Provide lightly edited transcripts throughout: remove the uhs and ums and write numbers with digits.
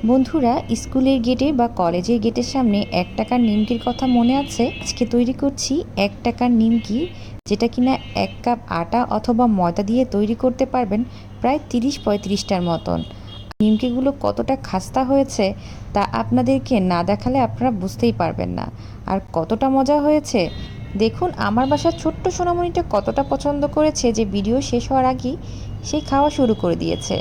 বন্ধুরা, স্কুলের গেটে বা কলেজের গেটের সামনে ১ টাকার নিমকির কথা মনে আছে? আজকে তৈরি করছি ১ টাকার নিমকি, যেটা কিনা ১ কাপ আটা অথবা ময়দা দিয়ে তৈরি করতে পারবেন প্রায় ৩০-৩৫টার মতন। নিমকিগুলো কতটা খাস্তা হয়েছে তা আপনাদেরকে না দেখালে আপনারা বুঝতেই পারবেন না। আর কতটা মজা হয়েছে দেখুন। আমার বাসার ছোট্ট সোনামণিটা কতটা পছন্দ করেছে যে ভিডিও শেষ হওয়ার আগেই সে খাওয়া শুরু করে দিয়েছে।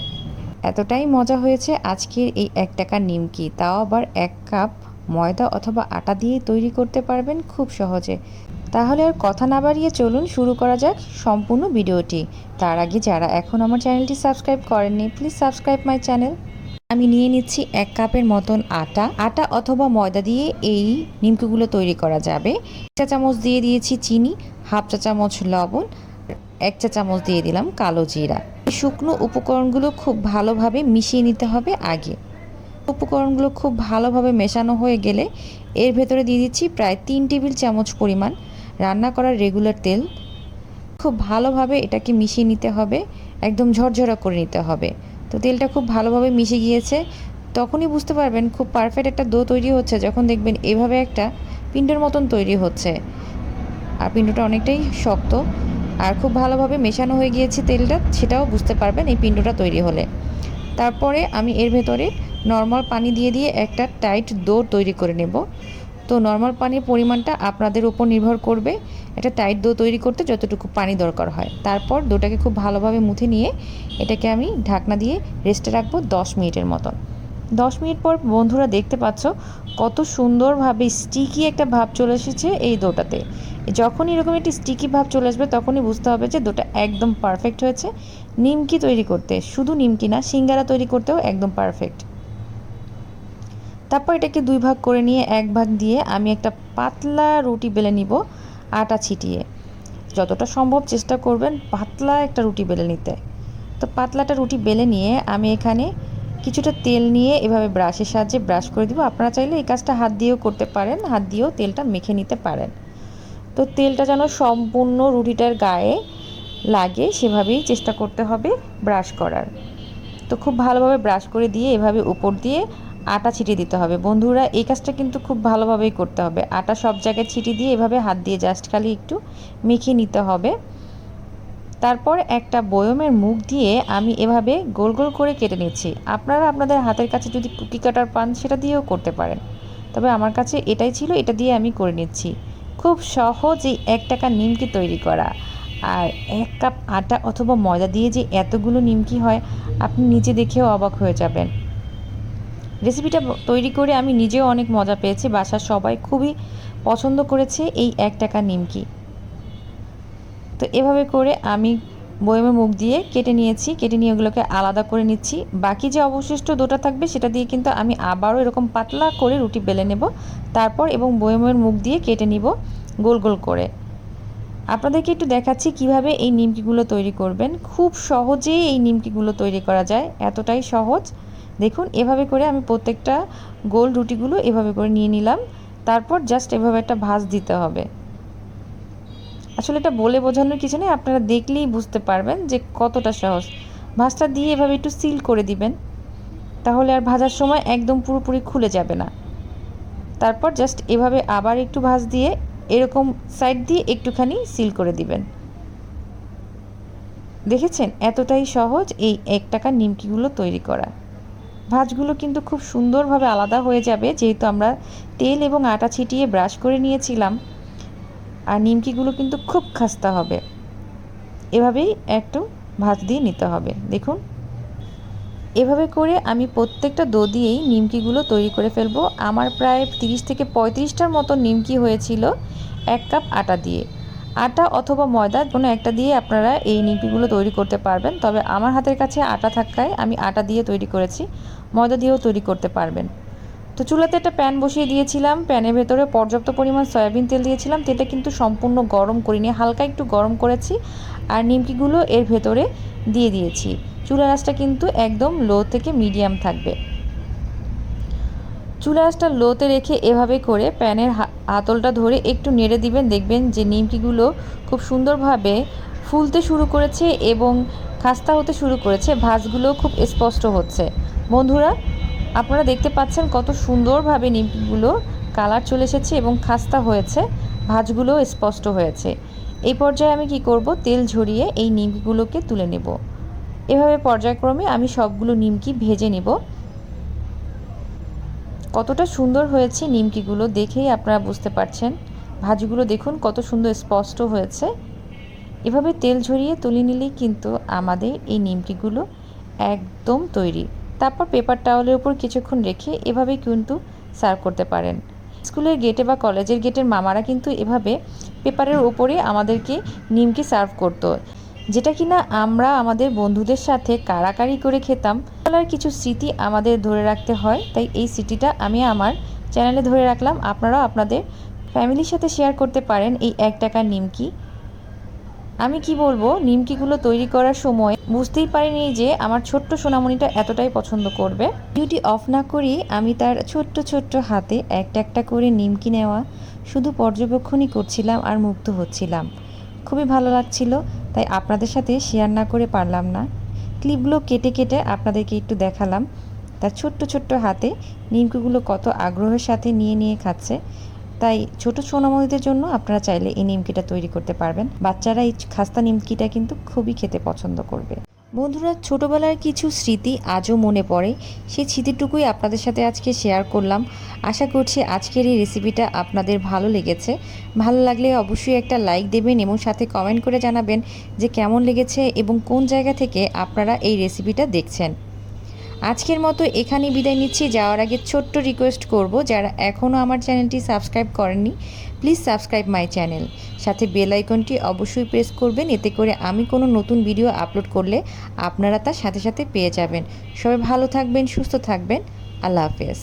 এতটাই মজা হয়েছে আজকের এই ১ টাকার নিমকি, তাও আবার ১ কাপ ময়দা অথবা আটা দিয়ে তৈরি করতে পারবেন খুব সহজে। তাহলে আর কথা না বাড়িয়ে চলুন শুরু করা যাক সম্পূর্ণ ভিডিওটি। তার আগে যারা এখন আমার চ্যানেলটি সাবস্ক্রাইব করেননি, প্লিজ সাবস্ক্রাইব মাই চ্যানেল। আমি নিয়ে নিচ্ছি ১ কাপের মতন আটা অথবা ময়দা দিয়ে এই নিমকিগুলো তৈরি করা যাবে। ১ চা চামচ দিয়ে দিয়েছি চিনি, হাফ চা চামচ লবণ, ১ চা চামচ দিয়ে দিলাম কালো জিরা। শুকনো উপকরণগুলো খুব ভালোভাবে মিশিয়ে নিতে হবে আগে। উপকরণগুলো খুব ভালোভাবে মেশানো হয়ে গেলে এর ভেতরে দিয়ে দিচ্ছি প্রায় ৩ টেবিল চামচ পরিমাণ রান্না করার রেগুলার তেল। খুব ভালোভাবে এটাকে মিশিয়ে নিতে হবে, একদম ঝরঝরা করে নিতে হবে। তো তেলটা খুব ভালোভাবে মিশে গিয়েছে, তখনই বুঝতে পারবেন খুব পারফেক্ট একটা ডো তৈরি হচ্ছে যখন দেখবেন এভাবে একটা পিণ্ডের মতন তৈরি হচ্ছে। আর পিণ্ডটা অনেকটাই শক্ত আর খুব ভালোভাবে মেশানো হয়ে গিয়েছে তেলটা, সেটাও বুঝতে পারবেন এই পিণ্ডটা তৈরি হলে। তারপরে আমি এর ভেতরে নর্মাল পানি দিয়ে দিয়ে একটা টাইট ডো তৈরি করে নেব। তো নর্মাল পানির পরিমাণটা আপনাদের উপর নির্ভর করবে একটা টাইট ডো তৈরি করতে যতটুকু পানি দরকার হয়। তারপর ডোটাকে খুব ভালোভাবে মুথে নিয়ে এটাকে আমি ঢাকনা দিয়ে রেস্টে রাখবো ১০ মিনিটের মতন। ১০ মিনিট পর বন্ধুরা দেখতে পাচ্ছ কত সুন্দরভাবে স্টিকি একটা ভাব চলে এসেছে এই ডোটাতে। যখনই এরকম একটি স্টিকি ভাব চলে আসবে তখনই বুঝতে হবে যে ডোটা একদম পারফেক্ট হয়েছে নিমকি তৈরি করতে। শুধু নিমকি না, সিঙ্গারা তৈরি করতেও একদম পারফেক্ট। তারপর এটাকে ২ ভাগ করে নিয়ে ১ ভাগ দিয়ে আমি একটা পাতলা রুটি বেলে নিব আটা ছিটিয়ে। যতটা সম্ভব চেষ্টা করবেন পাতলা একটা রুটি বেলে নিতে। তো পাতলাটা রুটি বেলে নিয়ে আমি এখানে কিছুটা তেল নিয়ে এভাবে ব্রাশের সাহায্যে ব্রাশ করে দিব। আপনারা চাইলে এই কাজটা হাত দিয়েও করতে পারেন, হাত দিয়েও তেলটা মেখে নিতে পারেন। তো তেলটা যেন সম্পূর্ণ রুটিটার গায়ে লাগে সেভাবেই চেষ্টা করতে হবে ব্রাশ করার। তো খুব ভালোভাবে ব্রাশ করে দিয়ে এভাবে উপর দিয়ে আটা ছিটিয়ে দিতে হবে। বন্ধুরা, এই কাজটা কিন্তু খুব ভালোভাবেই করতে হবে। আটা সব জায়গায় ছিটিয়ে দিয়ে এভাবে হাত দিয়ে জাস্ট খালি একটু মেখে নিতে হবে। তারপর একটা বয়মের মুখ দিয়ে আমি এভাবে গোল গোল করে কেটে নিচ্ছি। আপনারা আপনাদের হাতের কাছে যদি কুকি কাটার পান সেটা দিয়েও করতে পারেন, তবে আমার কাছে এটাই ছিল, এটা দিয়ে আমি করে নিচ্ছি। খুব সহজ এই ১ টাকা নিমকি তৈরি করা। আর ১ কাপ আটা অথবা ময়দা দিয়ে যে এতগুলো নিমকি হয় আপনি নিজে দেখেও অবাক হয়ে যাবেন। রেসিপিটা তৈরি করে আমি নিজেও অনেক মজা পেয়েছি, বাসার সবাই খুবই পছন্দ করেছে এই ১ টাকা নিমকি। তো এভাবে করে আমি বয়মের মুখ দিয়ে কেটে নিয়েছি, কেটে নিয়ে ওগুলোকে আলাদা করে নিচ্ছি। বাকি যে অবশিষ্ট ডোটা থাকবে সেটা দিয়ে কিন্তু আমি আবারও এরকম পাতলা করে রুটি বেলে নেব। তারপর এবং বয়মের মুখ দিয়ে কেটে নিব গোল গোল করে। আপনাদেরকে একটু দেখাচ্ছি কিভাবে এই নিমকিগুলো তৈরি করবেন। খুব সহজেই এই নিমকিগুলো তৈরি করা যায়, এতটাই সহজ। দেখুন এভাবে করে আমি প্রত্যেকটা গোল রুটিগুলো এভাবে করে নিয়ে নিলাম। তারপর জাস্ট এভাবে একটা ভাঁজ দিতে হবে। আসলে এটা বলে বোঝানোর কিছু নেই, আপনারা দেখলেই বুঝতে পারবেন যে কতটা সহজ। ভাঁজটা দিয়ে এভাবে একটু সিল করে দিবেন, তাহলে আর ভাজার সময় একদম পুরোপুরি খুলে যাবে না। তারপর জাস্ট এভাবে আবার একটু ভাঁজ দিয়ে এরকম সাইড দিয়ে একটুখানি সিল করে দিবেন। দেখেছেন এতটাই সহজ এই ১ টাকার নিমকিগুলো তৈরি করা। ভাঁজগুলো কিন্তু খুব সুন্দরভাবে আলাদা হয়ে যাবে যেহেতু আমরা তেল এবং আটা ছিটিয়ে ব্রাশ করে নিয়েছিলাম। আর নিমকিগুলো কিন্তু খুব খাস্তা হবে। এভাবেই একটু ভাঁজ দিয়ে নিতে হবে। দেখুন এভাবে করে আমি প্রত্যেকটা ডো দিয়েই নিমকিগুলো তৈরি করে ফেলবো। আমার প্রায় ৩০ থেকে ৩৫টার মতো নিমকি হয়েছিল ১ কাপ আটা দিয়ে। আটা অথবা ময়দা কোনো একটা দিয়ে আপনারা এই নিমকিগুলো তৈরি করতে পারবেন, তবে আমার হাতের কাছে আটা থাকায় আমি আটা দিয়ে তৈরি করেছি। ময়দা দিয়েও তৈরি করতে পারবেন। তো চুলাতে একটা প্যান বসিয়ে দিয়েছিলাম, প্যানের ভেতরে পর্যাপ্ত পরিমাণ সয়াবিন তেল দিয়েছিলাম। তেলটা কিন্তু সম্পূর্ণ গরম করিনি, হালকা একটু গরম করেছি। আর নিমকিগুলো এর ভেতরে দিয়ে দিয়েছি। চুলার আঁচটা কিন্তু একদম লো থেকে মিডিয়াম থাকবে। চুলার আঁচটা লোতে রেখে এভাবে করে প্যানের হাতলটা ধরে একটু নেড়ে দিবেন, দেখবেন যে নিমকিগুলো খুব সুন্দরভাবে ফুলতে শুরু করেছে এবং খাস্তা হতে শুরু করেছে, ভাঁজগুলো খুব স্পষ্ট হচ্ছে। বন্ধুরা, আপনারা দেখতে পাচ্ছেন কত সুন্দরভাবে নিমকিগুলো কালার চলে এসেছে এবং খাস্তা হয়েছে, ভাঁজগুলো স্পষ্ট হয়েছে। এই পর্যায়ে আমি কি করব, তেল ঝরিয়ে এই নিমকিগুলোকে তুলে নেব। এভাবে পর্যায়ক্রমে আমি সবগুলো নিমকি ভেজে নেব। কতটা সুন্দর হয়েছে নিমকিগুলো দেখেই আপনারা বুঝতে পারছেন। ভাঁজগুলো দেখুন কত সুন্দর স্পষ্ট হয়েছে। এভাবে তেল ঝরিয়ে তুলে নিলেই কিন্তু আমাদের এই নিমকিগুলো একদম তৈরি। তারপর পেপার টাওয়ালের উপর কিছুক্ষণ রেখে এভাবেই কিন্তু সার্ভ করতে পারেন। স্কুলের গেটে বা কলেজের গেটের মামারা কিন্তু এভাবে পেপারের উপরে আমাদেরকে নিমকি সার্ভ করতো, যেটা কিনা আমরা আমাদের বন্ধুদের সাথে কাড়াকাড়ি করে খেতাম। ছোটবেলার কিছু স্মৃতি আমাদের ধরে রাখতে হয়, তাই এই স্মৃতিটা আমি আমার চ্যানেলে ধরে রাখলাম। আপনারাও আপনাদের ফ্যামিলির সাথে শেয়ার করতে পারেন এই 1 টাকার নিমকি। আমি কি বলবো, নিমকিগুলো তৈরি করার সময় বুঝতেই পারিনি যে আমার ছোট্ট সোনামণিটা এতটাই পছন্দ করবে। ভিডিওটি অফ না করেই আমি তার ছোট্ট ছোট্ট হাতে একটা একটা করে নিমকি নেওয়া শুধু পর্যবেক্ষণই করছিলাম আর মুগ্ধ হচ্ছিলাম। খুবই ভালো লাগছিল, তাই আপনাদের সাথে শেয়ার না করে পারলাম না। ক্লিপগুলো কেটে কেটে আপনাদেরকে একটু দেখালাম তার ছোট্ট ছোট্ট হাতে নিমকিগুলো কত আগ্রহের সাথে নিয়ে নিয়ে খাচ্ছে। তাই ছোট সোনামণিদের জন্য আপনারা চাইলে এই নিমকিটা তৈরি করতে পারবেন। বাচ্চারা এই খাস্তা নিমকিটা কিন্তু খুবই খেতে পছন্দ করবে। বন্ধুরা, ছোটোবেলার কিছু স্মৃতি আজও মনে পড়ে, সেই স্মৃতিটুকুই আপনাদের সাথে আজকে শেয়ার করলাম। আশা করছি আজকের এই রেসিপিটা আপনাদের ভালো লেগেছে। ভালো লাগলে অবশ্যই একটা লাইক দেবেন এবং সাথে কমেন্ট করে জানাবেন যে কেমন লেগেছে এবং কোন জায়গা থেকে আপনারা এই রেসিপিটা দেখছেন। আজকের মতো এখানেই বিদায় নিচ্ছি। যাওয়ার আগে ছোট্ট রিকোয়েস্ট করব, যারা এখনও আমার চ্যানেলটি সাবস্ক্রাইব করেননি প্লিজ সাবস্ক্রাইব মাই চ্যানেল, সাথে বেল আইকনটি অবশ্যই প্রেস করবেন, এতে করে আমি কোনো নতুন ভিডিও আপলোড করলে আপনারা তার সাথে সাথে পেয়ে যাবেন। সবাই ভালো থাকবেন, সুস্থ থাকবেন। আল্লাহ হাফেজ।